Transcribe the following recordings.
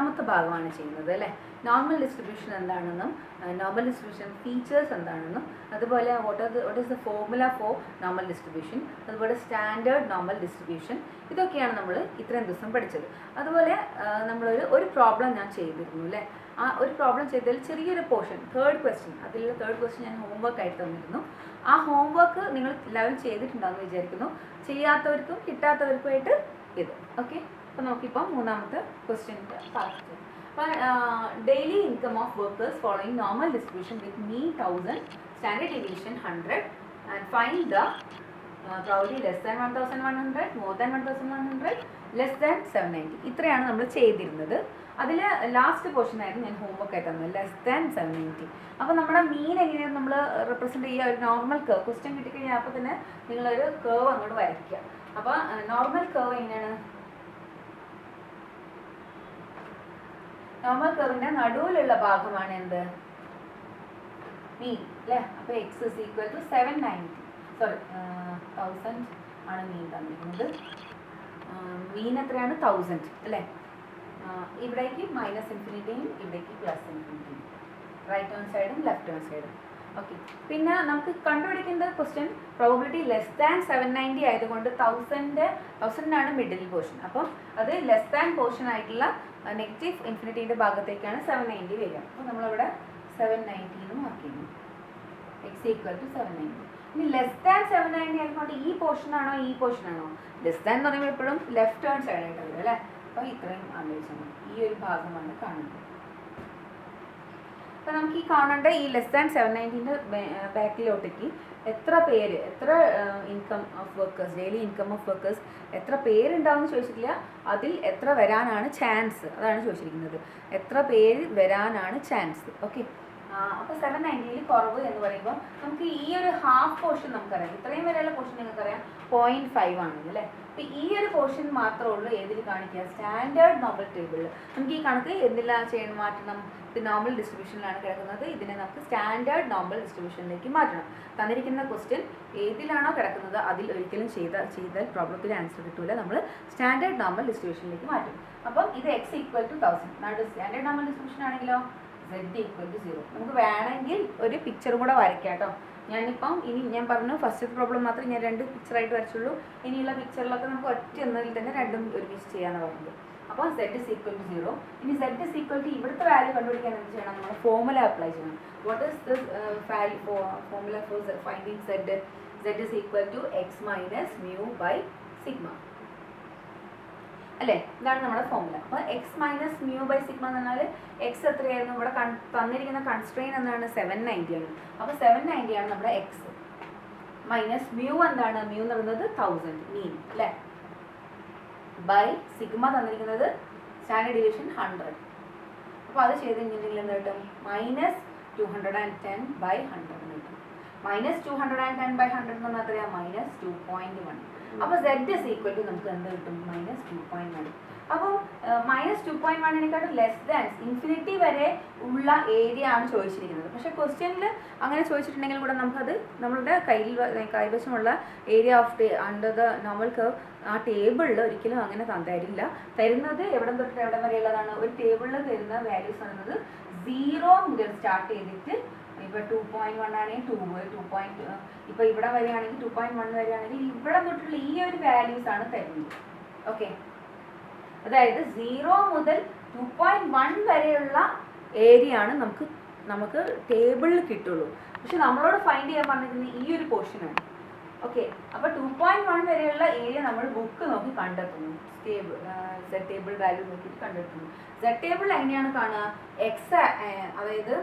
മൂന്നാമത്തെ ഭാഗമാണ് ചെയ്യുന്നത് അല്ലേ. നോർമൽ ഡിസ്ട്രിബ്യൂഷൻ എന്താണെന്നും നോർമൽ ഡിസ്ട്രിബ്യൂഷൻ ഫീച്ചേഴ്സ് എന്താണെന്നും അതുപോലെ what is the formula for normal distribution, അതുപോലെ സ്റ്റാൻഡേർഡ് നോർമൽ ഡിസ്ട്രിബ്യൂഷൻ, ഇതൊക്കെയാണ് നമ്മൾ ഇത്രയും ദിവസം പഠിച്ചത്. അതുപോലെ ഒരു പ്രോബ്ലം ഞാൻ ചെയ്തിരുന്നു അല്ലേ. ആ ഒരു പ്രോബ്ലം ചെയ്തതിൽ ചെറിയൊരു പോർഷൻ തേർഡ് ക്വസ്റ്റ്യൻ ഞാൻ ഹോംവർക്ക് ആയിട്ട് തന്നിരുന്നു. ആ ഹോംവർക്ക് നിങ്ങൾ എല്ലാവരും ചെയ്തിട്ടുണ്ടാകുമെന്ന് വിചാരിക്കുന്നു. ചെയ്യാത്തവർക്കും കിട്ടാത്തവർക്കുമായിട്ട് ഇത്. ഓക്കെ, അപ്പോൾ നമുക്കിപ്പോൾ മൂന്നാമത്തെ ക്വസ്റ്റ്യൻ്റെ പാർട്ട്. അപ്പോൾ daily income of workers following normal distribution with mean 1000, standard deviation 100 and find the probably less than 1100, more than 1100, less than 790. ഇത്രയാണ് നമ്മൾ ചെയ്തിരുന്നത്. അതിൽ ലാസ്റ്റ് പോർഷൻ ആയിരുന്നു ഞാൻ ഹോംവർക്ക് ആയിട്ട് തന്നത്, ലെസ് ദാൻ 790. അപ്പോൾ നമ്മുടെ മീൻ എങ്ങനെയാണ് നമ്മൾ റെപ്രസെൻറ്റ് ചെയ്യുക? ഒരു നോർമൽ കർവ്. ക്വസ്റ്റ്യൻ കിട്ടിക്കഴിഞ്ഞാൽ അപ്പോൾ തന്നെ നിങ്ങളൊരു കർവ് അങ്ങോട്ട് വരയ്ക്കുക. അപ്പോൾ നോർമൽ കർവ് എങ്ങനെയാണ്? നോർമൽ കർവിൻ്റെ നടുവിലുള്ള ഭാഗമാണ് എന്ത്? മീൻ അല്ലേ. അപ്പോൾ x is equal to 790, sorry 1000 ആണ് മീൻ തന്നിരിക്കുന്നത്. മീൻ എത്രയാണ്? 1000 അല്ലേ. ഇവിടേക്ക് മൈനസ് ഇൻഫിനിറ്റിയും ഇവിടേക്ക് പ്ലസ് ഇൻഫിനിറ്റിയും, റൈറ്റ് ഹാൻഡ് സൈഡും ലെഫ്റ്റ് ഹാൻഡ് സൈഡും. ഓക്കെ, പിന്നെ നമുക്ക് കണ്ടുപിടിക്കേണ്ട ക്വസ്റ്റ്യൻ പ്രോബബിലിറ്റി ലെസ് ദാൻ 790 ആയതുകൊണ്ട് 1000 മിഡിൽ പോർഷൻ. അപ്പം അത് ലെസ് ദാൻ പോർഷൻ ആയിട്ടുള്ള നെഗറ്റീവ് ഇൻഫിനിറ്റീൻ്റെ ഭാഗത്തേക്കാണ് 790 വരിക. അപ്പോൾ നമ്മളിവിടെ 790 എന്ന് മാർക്ക് ചെയ്യുന്നു. X equal to 790. ഇനി ലെസ് ദാൻ 790 ആയിക്കൊണ്ട് ഈ പോർഷനാണോ ഈ പോർഷനാണോ? ലെസ് ദാൻ എന്ന് പറയുമ്പോൾ എപ്പോഴും ലെഫ്റ്റ് ഹാൻഡ് സൈഡായിട്ട് വരും അല്ലേ. അപ്പോൾ ഇത്രയും ആലോചിച്ചാൽ ഈ ഒരു ഭാഗമാണ് കാണുന്നത്. അപ്പോൾ നമുക്ക് ഈ കാണേണ്ട ഈ ലെസ് ദാൻ 790ൻ്റെ ബാക്കിലോട്ടേക്ക് എത്ര income of workers, daily income of workers എത്ര പേരുണ്ടാവും എന്ന് ചോദിച്ചിട്ടില്ല. അതിൽ എത്ര വരാനാണ് ചാൻസ്, അതാണ് ചോദിച്ചിരിക്കുന്നത്. എത്ര പേര് വരാനാണ് ചാൻസ്. ഓക്കെ, അപ്പോൾ 790ൽ കുറവ് എന്ന് പറയുമ്പോൾ നമുക്ക് ഈ ഒരു ഹാഫ് പോർഷൻ നമുക്കറിയാം. ഇത്രയും വരെയുള്ള പോർഷൻ നിങ്ങൾക്കറിയാം 0.5 ആണ് അല്ലേ. അപ്പോൾ ഈ ഒരു പോർഷൻ മാത്രമേ ഉള്ളൂ ഏതിൽ കാണിക്കുക? സ്റ്റാൻഡേർഡ് നോർമൽ ടേബിളിൽ. നമുക്ക് ഈ കണക്ക് എന്തെല്ലാം ചെയ്യണം? മാറ്റണം. ഇത് നോർമൽ ഡിസ്ട്രിബ്യൂഷനിലാണ് കിടക്കുന്നത്. ഇതിനെ നമുക്ക് സ്റ്റാൻഡേർഡ് നോർമൽ ഡിസ്ട്രിബ്യൂഷനിലേക്ക് മാറ്റണം. തന്നിരിക്കുന്ന ക്വസ്റ്റ്യൻ ഏതിലാണോ കിടക്കുന്നത് അതിൽ ഒരിക്കലും ചെയ്താൽ പ്രോബ്ലത്തിൽ ആൻസർ കിട്ടില്ല. നമ്മൾ സ്റ്റാൻഡേർഡ് നോർമൽ ഡിസ്ട്രിബ്യൂഷനിലേക്ക് മാറ്റും. അപ്പം ഇത് x equal to 1000 standard normal distribution ആണെങ്കിലോ z ഈക്വൽ ടു 0. നമുക്ക് വേണമെങ്കിൽ ഒരു പിക്ചറും കൂടെ വരയ്ക്കാം കേട്ടോ. ഞാനിപ്പം ഞാൻ പറഞ്ഞു ഫസ്റ്റ് പ്രോബ്ലം മാത്രമേ ഞാൻ 2 പിക്ചറായിട്ട് വരച്ചുള്ളൂ. ഇനിയുള്ള പിക്ചറിലൊക്കെ നമുക്ക് ഒറ്റ എന്നതിൽ തന്നെ രണ്ടും ഒരുമിച്ച് ചെയ്യാനാണ് പറഞ്ഞത്. അപ്പോൾ z ഇസ് ഈക്വൽ ടു 0. ഇനി z ഇസ് ഈക്വൽ ടു ഇവിടുത്തെ വാല്യൂ കണ്ടുപിടിക്കാൻ എന്ത് ചെയ്യണം? നമ്മൾ ഫോർമുല അപ്ലൈ ചെയ്യണം. What is this formula for finding z is equal to x minus mu by sigma അല്ലേ. ഇതാണ് നമ്മുടെ ഫോർമുല. അപ്പോൾ x minus mu by sigma എന്ന് പറഞ്ഞാൽ എക്സ് എത്രയായിരുന്നു? ഇവിടെ തന്നിരിക്കുന്ന കൺസ്ട്രെയിൻ എന്താണ്? 790 ആണ്. അപ്പോൾ 790 ആണ് നമ്മുടെ എക്സ്. മൈനസ് മ്യൂ എന്താണ്? മ്യൂ എന്ന് പറയുന്നത് 1000 മീൻ അല്ലേ. ബൈ സിഗ്മ തന്നിരിക്കുന്നത് സ്റ്റാൻഡേർഡ് ഡീവിയേഷൻ 100. അപ്പോൾ അത് ചെയ്ത് കഴിഞ്ഞിട്ടുണ്ടെങ്കിൽ എന്ത് കിട്ടും? മൈനസ് 210 ബൈ 100 കിട്ടും. മൈനസ് 210 ബൈ 100 എന്ന് പറഞ്ഞാൽ എത്രയാണ്? മൈനസ് 2.1. അപ്പോൾ z ഇസ് ഈക്വൽ ടു നമുക്ക് എന്ത് കിട്ടും? മൈനസ് 2.1. അപ്പോൾ മൈനസ് 2.1നെക്കാട്ടും ലെസ് ദാൻ ഇൻഫിനിറ്റി വരെ ഉള്ള ഏരിയ ആണ് ചോദിച്ചിരിക്കുന്നത്. പക്ഷേ ക്വസ്റ്റ്യനിൽ അങ്ങനെ ചോദിച്ചിട്ടുണ്ടെങ്കിൽ കൂടെ നമുക്കത് നമ്മളുടെ കൈവശമുള്ള area of under the normal curve ആ ടേബിളിൽ ഒരിക്കലും അങ്ങനെ തരില്ല. തരുന്നത് എവിടെ തൊട്ട് എവിടെ വരെയുള്ളതാണ്? ഒരു ടേബിളിൽ തരുന്ന വാല്യൂസ് പറയുന്നത് 0 മുതൽ സ്റ്റാർട്ട് ചെയ്തിട്ട് ഇപ്പോൾ 2.1 ആണെങ്കിൽ 2.2 ഇപ്പോൾ ഇവിടെ വരികയാണെങ്കിൽ 2.1 വരികയാണെങ്കിൽ ഇവിടെ തൊട്ടുള്ള ഈ ഒരു വാല്യൂസ് ആണ് തരുന്നത്. ഓക്കെ, അതായത് 0 മുതൽ 2.1 വരെയുള്ള ഏരിയ ആണ് നമുക്ക് ടേബിളിൽ കിട്ടുള്ളൂ. പക്ഷെ നമ്മളോട് ഫൈൻഡ് ചെയ്യാൻ പറഞ്ഞിരിക്കുന്നത് ഈ ഒരു പോർഷനാണ്. ഓക്കെ, അപ്പോൾ 2.1 വരെയുള്ള ഏരിയ നമ്മൾ ബുക്ക് നോക്കി കണ്ടെത്തുന്നു. z ടേബിൾ വാല്യൂ നോക്കിയിട്ട് കണ്ടെത്തുന്നു. z ടേബിൾ എങ്ങനെയാണ് കാണുക? എക്സ് അതായത്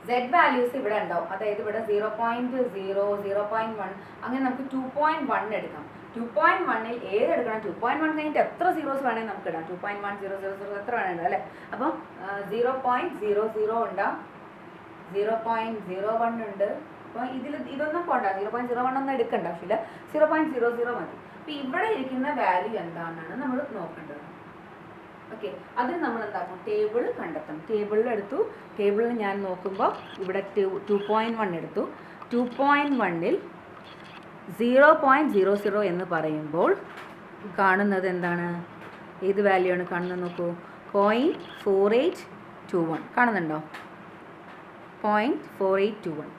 z വാല്യൂസ് ഇവിടെ ഉണ്ടാവും. അതായത് ഇവിടെ 0.0, 0.1 അങ്ങനെ നമുക്ക് 2.1 എടുക്കാം. 2.1ൽ ഏതെടുക്കണം? 2.1 കഴിഞ്ഞിട്ട് എത്ര സീറോസ് വേണമെങ്കിൽ നമുക്ക് ഇടാം. 2.1, 0, 0, 0 എത്ര വേണമെങ്കിൽ അല്ലേ. അപ്പം 0.00 ഉണ്ടാവും, 0.01 ഉണ്ട്. അപ്പോൾ ഇതൊന്നും പോണ്ട, 0.01 ഒന്നും എടുക്കണ്ട ആവശ്യമില്ല, 0.00 മതി. അപ്പോൾ ഇവിടെ ഇരിക്കുന്ന വാല്യൂ എന്താണെന്നാണ് നമ്മൾ നോക്കേണ്ടത്. ഓക്കെ, അതിന് നമ്മൾ എന്താക്കും? ടേബിൾ കണ്ടെത്തണം. ടേബിളിലെടുത്തു. ടേബിളിൽ ഞാൻ നോക്കുമ്പോൾ ഇവിടെ 2.1 എടുത്തു. 2.1ൽ 0.00 എന്ന് പറയുമ്പോൾ കാണുന്നത് എന്താണ്? ഏത് വാല്യൂ ആണ് കാണുന്നത് നോക്കൂ? 0.4821 കാണുന്നുണ്ടോ? 0.4821.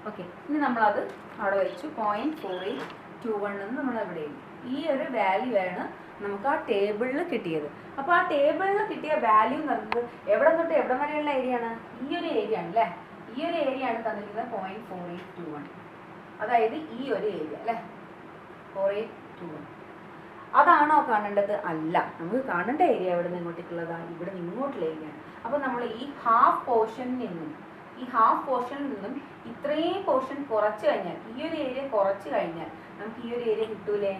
ഓക്കെ, ഇനി നമ്മളത് അവിടെ വെച്ചു. 0.4821 എന്ന് നമ്മൾ അവിടെ എഴുതി. ഈ ഒരു വാല്യൂ ആണ് നമുക്ക് ആ ടേബിളിൽ കിട്ടിയത്. അപ്പോൾ ആ ടേബിളിൽ കിട്ടിയ വാല്യൂ എന്ന് പറയുന്നത് എവിടെ തൊട്ട് എവിടെ വരെയുള്ള ഏരിയ ആണ്? ഈ ഒരു ഏരിയ ആണ് അല്ലേ? ഈ ഒരു ഏരിയ ആണ് തന്നിരിക്കുന്നത് 0.4821. അതായത് ഈ ഒരു ഏരിയ അല്ലേ, 4821. അതാണോ കാണേണ്ടത്? അല്ല, നമുക്ക് കാണേണ്ട ഏരിയ എവിടെ നിന്ന് ഇങ്ങോട്ടേക്കുള്ളതാണ്? ഇവിടെ നിന്ന് ഇങ്ങോട്ടുള്ള ഏരിയ ആണ്. അപ്പോൾ നമ്മൾ ഈ ഹാഫ് പോർഷനിൽ നിന്നും ഇത്രയും പോർഷൻ കുറച്ച് കഴിഞ്ഞാൽ, ഈ ഒരു ഏരിയ കുറച്ച് കഴിഞ്ഞാൽ നമുക്ക് ഈ ഒരു ഏരിയ കിട്ടൂലേ?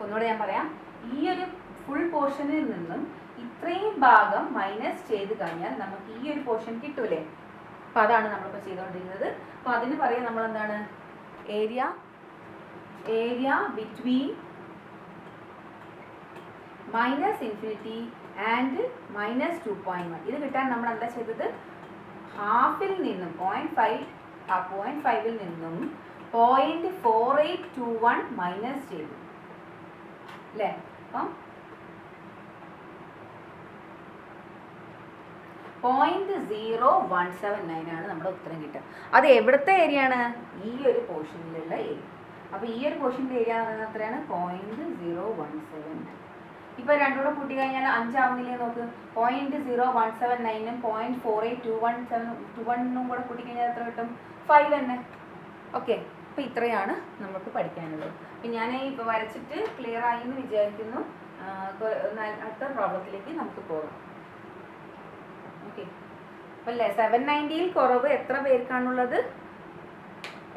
ഒന്നുകൂടെ ഞാൻ പറയാം. ഈ ഒരു ഫുൾ പോർഷനിൽ നിന്നും ഇത്രയും ഭാഗം മൈനസ് ചെയ്ത് കഴിഞ്ഞാൽ നമുക്ക് ഈ ഒരു പോർഷൻ കിട്ടൂലേ? അപ്പം അതാണ് നമ്മളിപ്പോൾ ചെയ്തുകൊണ്ടിരിക്കുന്നത്. അപ്പോൾ അതിന് പറയാം നമ്മൾ എന്താണ്? Area between -∞ and -2.1. ഇത് കിട്ടാൻ നമ്മൾ എന്താ ചെയ്തത്? ഹാഫിൽ നിന്നും 0.5ൽ നിന്നും 0.4821 മൈനസ് ചെയ്തു അല്ലേ? അപ്പം 0.0179 ആണ് നമ്മുടെ ഉത്തരം കിട്ടുക. അത് എവിടുത്തെ ഏരിയ ആണ്? ഈ ഒരു പോർഷനിലുള്ള ഏരിയ. അപ്പോൾ ഈ ഒരു പോർഷനിലെ ഏരിയ എന്ന് പറയുന്നത് എത്രയാണ്? 0.0179. ഇപ്പോൾ രണ്ടും കൂടെ കൂട്ടി കഴിഞ്ഞാൽ 5 ആവുന്നില്ലേ? നോക്ക്, 0.0179ഉം 0.4821 കൂടെ കൂട്ടി കഴിഞ്ഞാൽ എത്ര കിട്ടും? 5 തന്നെ. ഓക്കെ, അപ്പോൾ ഇത്രയാണ് നമുക്ക് പഠിക്കാനുള്ളത്. അപ്പം ഞാൻ ഇപ്പോൾ വരച്ചിട്ട് ക്ലിയർ ആയി എന്ന് വിചാരിക്കുന്നു. അടുത്ത പ്രോബ്ലത്തിലേക്ക് നമുക്ക് പോകാം. ഓക്കെ, അപ്പം 790ൽ കുറവ് എത്ര പേർക്കാണുള്ളത്?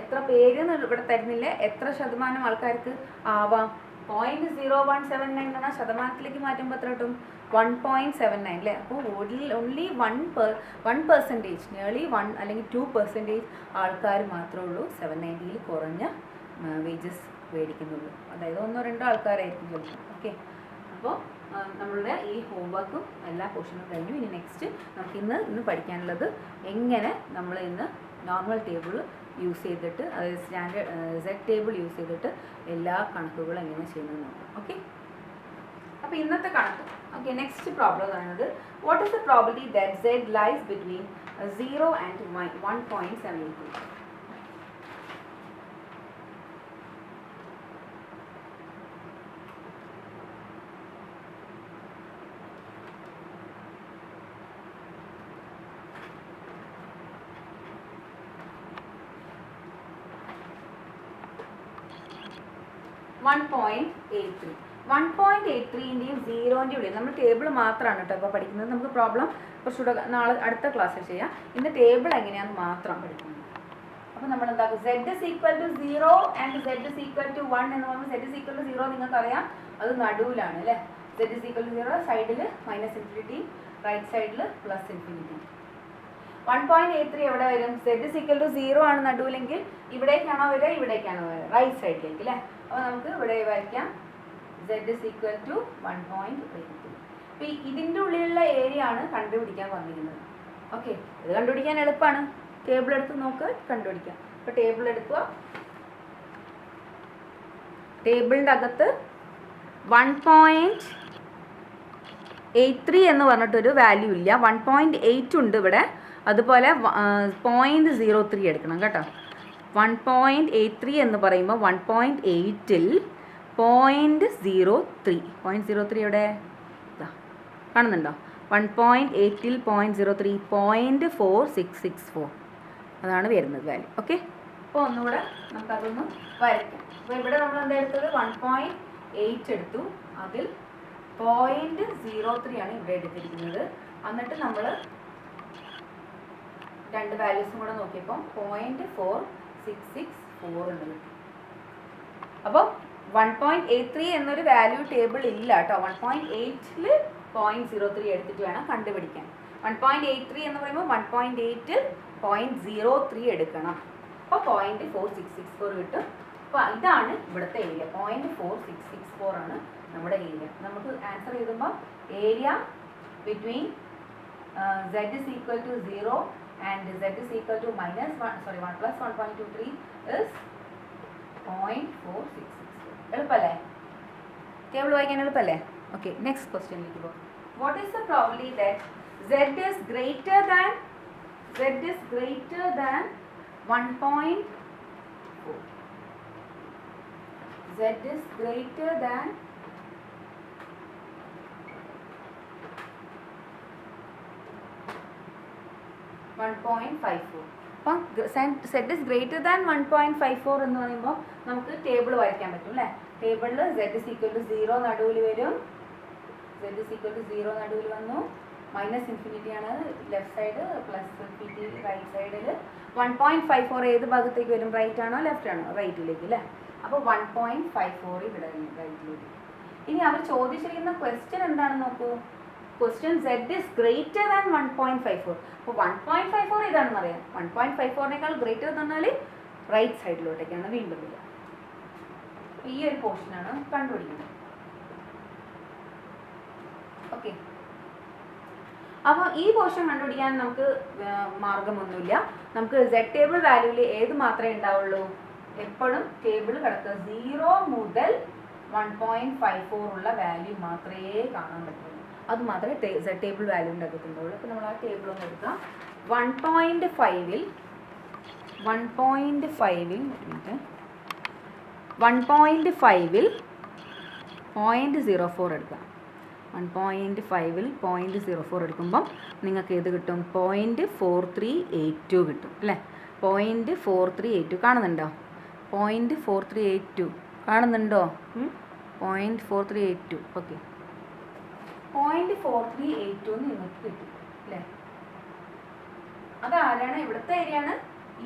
എത്ര പേര് ഇവിടെ തരുന്നില്ല. എത്ര ശതമാനം ആൾക്കാർക്ക് ആവാം? 0.0179 എന്ന് പറഞ്ഞാൽ ശതമാനത്തിലേക്ക് മാറ്റുമ്പോൾ എത്ര കിട്ടും? 1.79 അല്ലേ? അപ്പോൾ ഓൺലി 1%, നിയർലി 1 അല്ലെങ്കിൽ 2% ആൾക്കാർ മാത്രമേ ഉള്ളൂ 790ൽ കുറഞ്ഞ വേജസ് മേടിക്കുന്നുള്ളൂ. അതായത് 1-2 ആൾക്കാരായിരിക്കും ചിലപ്പോൾ. ഓക്കെ, അപ്പോൾ നമ്മളുടെ ഈ ഹോംവർക്കും എല്ലാ പോർഷനും കഴിഞ്ഞു. ഇനി നെക്സ്റ്റ് നമുക്ക് ഇന്ന് പഠിക്കാനുള്ളത് എങ്ങനെ നമ്മൾ ഇന്ന് നോർമൽ ടേബിൾ യൂസ് ചെയ്തിട്ട്, അതായത് സ്റ്റാൻഡേർഡ് സെഡ് ടേബിൾ യൂസ് ചെയ്തിട്ട് എല്ലാ കണക്കുകളും എങ്ങനെ ചെയ്യുന്നത് നോക്കാം. ഓക്കെ, അപ്പോൾ ഇന്നത്തെ കണക്ക്. ഓക്കെ, നെക്സ്റ്റ് പ്രോബ്ലം പറയുന്നത് what is the probability that z lies between 0 and 1.72? (1.83) 1.83ൻ്റെയും 0ൻ്റെയും ഉള്ളിൽ നമ്മൾ ടേബിൾ മാത്രമാണ് കേട്ടോ ഇപ്പോൾ പഠിക്കുന്നത്. നമുക്ക് പ്രോബ്ലം കുറച്ചുകൂടെ നാളെ അടുത്ത ക്ലാസ്സിൽ ചെയ്യാം. ഇന്ന് ടേബിൾ എങ്ങനെയാണെന്ന് മാത്രം പഠിക്കുന്നത്. അപ്പോൾ നമ്മൾ എന്താക്കും? Z is equal to 0 and Z is equal to 1 എന്ന് പറയുമ്പോൾ Z is equal to 0 നിങ്ങൾക്കറിയാം, അത് നടുവിലാണ് അല്ലേ? Z is equal to 0, സൈഡിൽ -∞, റൈറ്റ് സൈഡിൽ +∞. 1.83 എവിടെ വരും? Z is equal to 0 ആണ് നടുവിലെങ്കിൽ ഇവിടേക്കാണോ വരിക? ഇവിടേക്കാണോ വരിക? റൈറ്റ് സൈഡിലേക്ക് അല്ലേ? അപ്പോൾ നമുക്ക് ഇവിടെ വരയ്ക്കാം Z is equal to 1.83. അപ്പോൾ ഇതിൻ്റെ ഉള്ളിലുള്ള ഏരിയ ആണ് കണ്ടുപിടിക്കാൻ പറഞ്ഞിരുന്നത്. ഓക്കെ, ഇത് കണ്ടുപിടിക്കാൻ എളുപ്പമാണ്. ടേബിൾ എടുത്ത് നോക്ക്, കണ്ടുപിടിക്കാം. അപ്പോൾ ടേബിൾ എടുക്കുക. ടേബിളിൻ്റെ അകത്ത് 1.83 എന്ന് പറഞ്ഞിട്ടൊരു വാല്യൂ ഇല്ല. 1.8 ഉണ്ട് ഇവിടെ. അതുപോലെ 0.03 എടുക്കണം കേട്ടോ. 1.83 എന്ന് പറയുമ്പോൾ 1.8ൽ 0.03 എവിടെ കാണുന്നുണ്ടോ? 1.8ൽ 0.03 0.4664 അതാണ് വരുന്നത് വാല്യൂ. ഓക്കെ, അപ്പോൾ ഒന്നുകൂടെ നമുക്കതൊന്ന് വരയ്ക്കാം. അപ്പോൾ ഇവിടെ നമ്മൾ എന്താ എടുത്തത്? 1.8 എടുത്തു. അതിൽ 0.03 ആണ് ഇവിടെ എടുത്തിരിക്കുന്നത്. എന്നിട്ട് നമ്മൾ രണ്ട് വാല്യൂസും കൂടെ നോക്കിയപ്പോൾ 0.4664 ഉണ്ട് കിട്ടി. അപ്പോൾ 1.83 എന്നൊരു വാല്യൂ ടേബിൾ ഇല്ല കേട്ടോ. 1.8ൽ 0.03 എടുത്തിട്ട് വേണം കണ്ടുപിടിക്കാൻ. 1.83 എന്ന് പറയുമ്പോൾ 1.8ൽ 0.03 എടുക്കണം. അപ്പോൾ 0.4664 കിട്ടും. അപ്പോൾ ഇതാണ് ഇവിടുത്തെ ഏരിയ. 0.4664 ആണ് നമ്മുടെ ഏരിയ. നമുക്ക് ആൻസർ എഴുതുമ്പോൾ area between Z is equal to 0 and Z is equal to -1 plus 1.23 is 0.4664. എളുപ്പമല്ലേ? ടേബിൾ വായിക്കാൻ എളുപ്പമല്ലേ? ഓക്കെ, നെക്സ്റ്റ് ക്വസ്റ്റ്യനിലേക്ക് പോകാം. what is the probability that z is greater than 1.4? Z is greater than 1.54. അപ്പം z is greater than 1.54 എന്ന് പറയുമ്പോൾ നമുക്ക് table വരയ്ക്കാൻ പറ്റും അല്ലേ? ടേബിളിൽ z is equal to 0 നടുവിൽ വരും. z is equal to 0 നടുവിൽ വന്നു. മൈനസ് ഇൻഫിനിറ്റി ആണ് left side, plus infinity right സൈഡിൽ. 1.54 ഏത് ഭാഗത്തേക്ക് വരും? റൈറ്റ് ആണോ ലെഫ്റ്റ് ആണോ? റൈറ്റിലേക്ക് അല്ലേ? അപ്പോൾ 1.54 ഇവിടെ റൈറ്റിലേക്ക്. ഇനി അവർ ചോദിച്ചിരിക്കുന്ന ക്വസ്റ്റ്യൻ എന്താണെന്ന് നോക്കൂ. Question z is greater than 1.54. അപ്പോൾ 1.54 ഏതാണെന്ന് അറിയാം. 1.54നേക്കാൾ ഗ്രേറ്റർ എന്ന് പറഞ്ഞാൽ റൈറ്റ് സൈഡിലോട്ടേക്കാണ് വീണ്ടും വരിക. ഈ ഒരു പോർഷനാണ് കണ്ടുപിടിക്കുന്നത്. ഓക്കെ, അപ്പോൾ ഈ പോർഷൻ കണ്ടുപിടിക്കാൻ നമുക്ക് മാർഗമൊന്നുമില്ല. നമുക്ക് z ടേബിൾ വാല്യൂവിൽ ഏത് മാത്രമേ ഉണ്ടാവുള്ളൂ? എപ്പോഴും ടേബിൾ കിടക്കുക 0 മുതൽ 1.54 ഉള്ള വാല്യൂ മാത്രമേ കാണാൻ പറ്റുള്ളൂ. അത് മാത്രമേ z ടേബിൾ വാല്യൂ ഉണ്ടാക്കത്തുള്ളൂ. അപ്പോൾ നമ്മൾ ആ ടേബിൾ ഒന്ന് എടുക്കാം. 1.5ൽ 0.04 എടുക്കാം. 1.5ൽ 0.04 എടുക്കുമ്പം നിങ്ങൾക്ക് ഏത് കിട്ടും? 0.4382 കിട്ടും അല്ലേ? 0.4382 കാണുന്നുണ്ടോ? 0.4382 കാണുന്നുണ്ടോ? 0.4382. ഓക്കെ, 0.4382 നിങ്ങൾക്ക് കിട്ടും അല്ലേ? അതാരാണ്? ഇവിടുത്തെ ഏരിയയാണ്.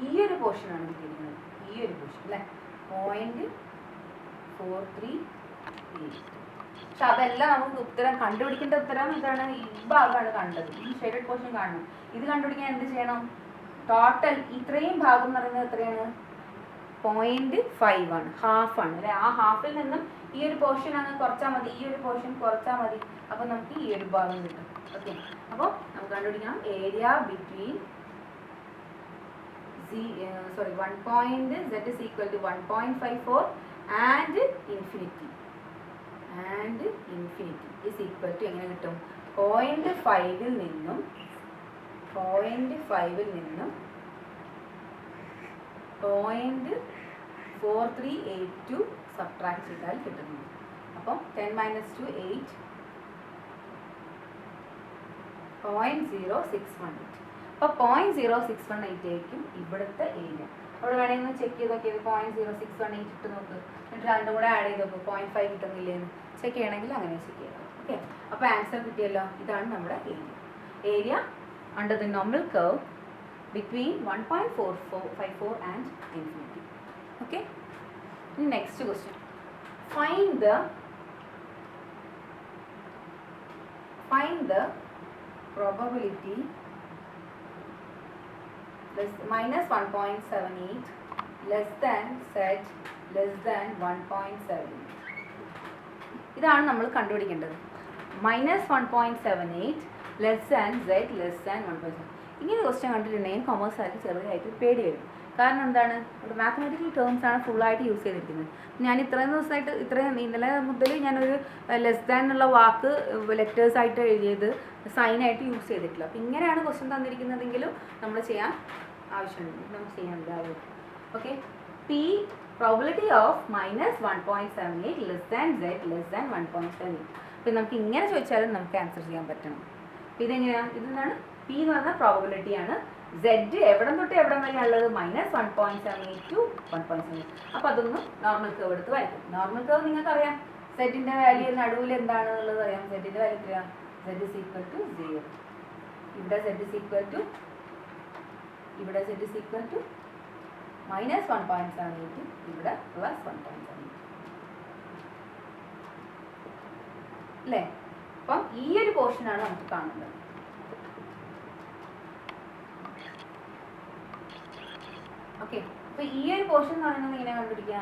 ഈ ഒരു പോർഷനാണ് കിട്ടിയിരിക്കുന്നത്. ഈ ഒരു പോർഷൻ അല്ലേ? 0.438. പക്ഷെ അതെല്ലാം നമുക്ക് ഉത്തരം കണ്ടുപിടിക്കേണ്ട ഉത്തരം ഇതാണ്. ഈ ഭാഗമാണ് കണ്ടത്. ഈ ഷെയ്ഡഡ് പോർഷൻ കാണണം. ഇത് കണ്ടുപിടിക്കാൻ എന്ത് ചെയ്യണം? ടോട്ടൽ ഇത്രയും ഭാഗം എന്ന് പറയുന്നത് എത്രയാണ്? 0.5 ആണ്, ഹാഫ് ആണ് അല്ലേ? ആ ഹാഫിൽ നിന്നും ഈ ഒരു പോർഷൻ അങ്ങ് കുറച്ചാൽ മതി, ഈ ഒരു പോർഷൻ കുറച്ചാൽ മതി. അപ്പോൾ നമുക്ക് ഈ ഒരു ഭാഗം കിട്ടും. ഓക്കെ, അപ്പോൾ നമുക്ക് കണ്ടുപിടിക്കാം area between z is equal to 1.54 and infinity is equal to എങ്ങനെ കിട്ടും? 0.5ൽ നിന്നും 0.4382 സബ്ട്രാക്ട് ചെയ്താൽ കിട്ടുന്നു. അപ്പോൾ 10 - 2 8 0.0618. അപ്പോൾ 0.0618 ആയിരിക്കും ഇവിടുത്തെ ഏരിയ. അവിടെ വേണമെങ്കിൽ ചെക്ക് ചെയ്ത് നോക്കിയത് 0.0618 ഇട്ട് നോക്ക്. എന്നിട്ട് രണ്ടും കൂടെ ആഡ് ചെയ്ത് നോക്ക് 0.5 കിട്ടുന്നില്ലേന്ന് ചെക്ക് ചെയ്യണമെങ്കിൽ അങ്ങനെ ചെക്ക് ചെയ്യാം. ഓക്കെ, അപ്പോൾ ആൻസർ കിട്ടിയല്ലോ. ഇതാണ് നമ്മുടെ area under the normal curve between 1.54 and infinity. Okay, next question. Find the probability minus 1.78 less than z less than 1.7. ഇതാണ് നമ്മൾ കണ്ടുപിടിക്കേണ്ടത്. -1.78 less than z less than 1.7. ഇങ്ങനെ ക്വസ്റ്റ്യൻ കണ്ടിട്ടുണ്ടെങ്കിൽ കൊമേഴ്സ് ആയിട്ട് ചെറുതായിട്ട് പേടി വരും. കാരണം എന്താണ്? ഇവിടെ മാത്തമാറ്റിക്കൽ ടേംസ് ആണ് ഫുള്ളായിട്ട് യൂസ് ചെയ്തിരിക്കുന്നത്. ഞാൻ ഇത്രയും ദിവസമായിട്ട് ഇന്നലെ മുതൽ ഞാനൊരു ലെസ് ദാൻ എന്നുള്ള വാക്ക് ലെറ്റേഴ്സായിട്ട് എഴുതിയത് സൈനായിട്ട് യൂസ് ചെയ്തിട്ടില്ല. അപ്പം ഇങ്ങനെയാണ് ക്വസ്റ്റ്യൻ തന്നിരിക്കുന്നതെങ്കിലും നമ്മൾ ചെയ്യാൻ ആവശ്യമുണ്ട്. നമുക്ക് ചെയ്യാൻ okay. P probability of -1.78 less than z less than 1.7. അപ്പം നമുക്ക് ഇങ്ങനെ ചോദിച്ചാലും നമുക്ക് ആൻസർ ചെയ്യാൻ പറ്റണം. ഇതെങ്ങനെയാണ്? ഇതെന്താണ്? പി എന്ന് പറഞ്ഞാൽ പ്രോബിലിറ്റി ആണ്. z എവിടെ തൊട്ട് എവിടെ വരെയുള്ളത്? -1.78 to 1.7. അപ്പോൾ അതൊന്ന് നോർമൽ കർവ് എടുത്ത് വരയ്ക്കും. നോർമൽ കർവ് നിങ്ങൾക്കറിയാം. സെറ്റിൻ്റെ വാല്യൂ നടുവിൽ എന്താണെന്നുള്ളത് അറിയാം. സെറ്റിൻ്റെ വാല്യൂ എത്രയാണ്? z is equal to 0. ഇവിടെ z is equal to -1.78, ഇവിടെ +1.78 അല്ലേ? അപ്പം ഈ ഒരു പോർഷനാണ് നമുക്ക് കാണുന്നത്. ഓക്കെ, അപ്പോൾ ഈ ഒരു പോർഷൻ എന്ന് പറയുന്നത് ഇങ്ങനെ കണ്ടുപിടിക്കുക.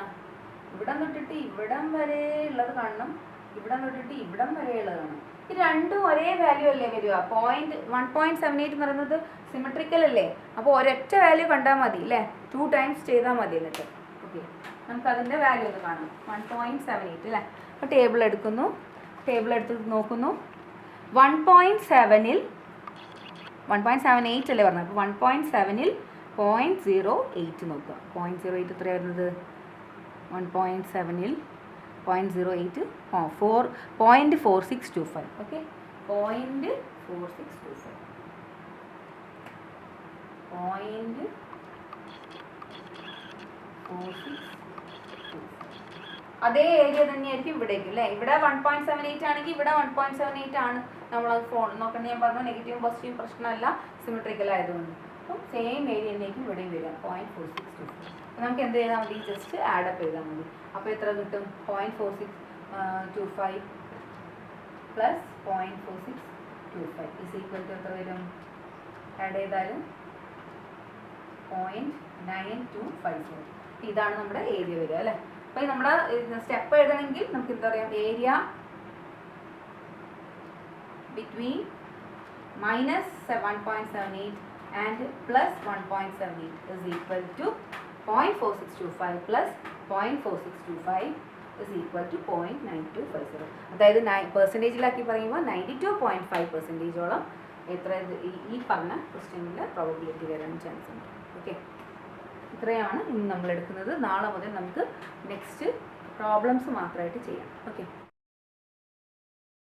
ഇവിടം തൊട്ടിട്ട് ഇവിടം വരെ ഉള്ളത് കാണണം, ഇവിടം തൊട്ടിട്ട് ഇവിടം വരെ ഉള്ളത് കാണണം. ഈ രണ്ടും ഒരേ വാല്യൂ അല്ലേ വരിക? 1.78 എന്ന് പറയുന്നത് സിമെട്രിക്കൽ അല്ലേ? അപ്പോൾ ഒരൊറ്റ വാല്യൂ കണ്ടാൽ മതി അല്ലേ? 2 ടൈംസ് ചെയ്താൽ മതി. എന്നിട്ട് ഓക്കെ, നമുക്ക് അതിൻ്റെ വാല്യൂ ഒന്ന് കാണാം. 1.78 അല്ലേ? അപ്പോൾ ടേബിൾ എടുക്കുന്നു, ടേബിൾ എടുത്ത് നോക്കുന്നു. 1.7-ൽ 1.78 അല്ലേ പറഞ്ഞത്, അപ്പോൾ 1.7-ൽ 0.08 നോക്കുക. 0.08 എത്ര വരുന്നത്? 1.7-ൽ 0.08 0.4625. ഓക്കെ, 0.4625. അതേ ഏരിയ തന്നെയായിരിക്കും ഇവിടേക്ക് അല്ലേ. ഇവിടെ 1.78 ആണെങ്കിൽ ഇവിടെ 1.78 ആണ്. നമ്മളത് ഫോൺ നോക്കണ്ട, ഞാൻ പറഞ്ഞു നെഗറ്റീവും പോസിറ്റീവും പ്രശ്നമല്ല, സിമെട്രിക്കൽ ആയതുകൊണ്ട്. അപ്പം സെയിം ഏരിയ തന്നെയായിരിക്കും ഇവിടെയും വരിക 0.4625. നമുക്ക് എന്ത് ചെയ്താൽ മതി? ജസ്റ്റ് ആഡപ്പ് ചെയ്താൽ മതി. അപ്പോൾ എത്ര കിട്ടും? 0.4625 പ്ലസ് 0.4625 ഇസ് ഈക്വൽ ടു എത്ര വരും? ആഡ് ചെയ്താലും 0.9250. ഇതാണ് നമ്മുടെ ഏരിയ വരിക അല്ലേ. അപ്പോൾ നമ്മുടെ സ്റ്റെപ്പ് എഴുതണമെങ്കിൽ നമുക്ക് എന്താ പറയാം? Area between -1.78 and plus 1.78 is equal to 0.4625 plus 0.4625 is equal to 0.9250. അതായത് പെർസെൻറ്റേജിലാക്കി പറയുമ്പോൾ 92.5%ഓളം എത്ര ഈ പറഞ്ഞ ക്വസ്റ്റ്യനിൽ പ്രോബബിലിറ്റി വരാൻ ചാൻസ് ഉണ്ട്. ഓക്കെ, ഇത്രയാണ് ഇന്ന് നമ്മൾ എടുക്കുന്നത്. നാളെ മുതൽ നമുക്ക് നെക്സ്റ്റ് പ്രോബ്ലംസ് മാത്രമായിട്ട് ചെയ്യാം. ഓക്കെ.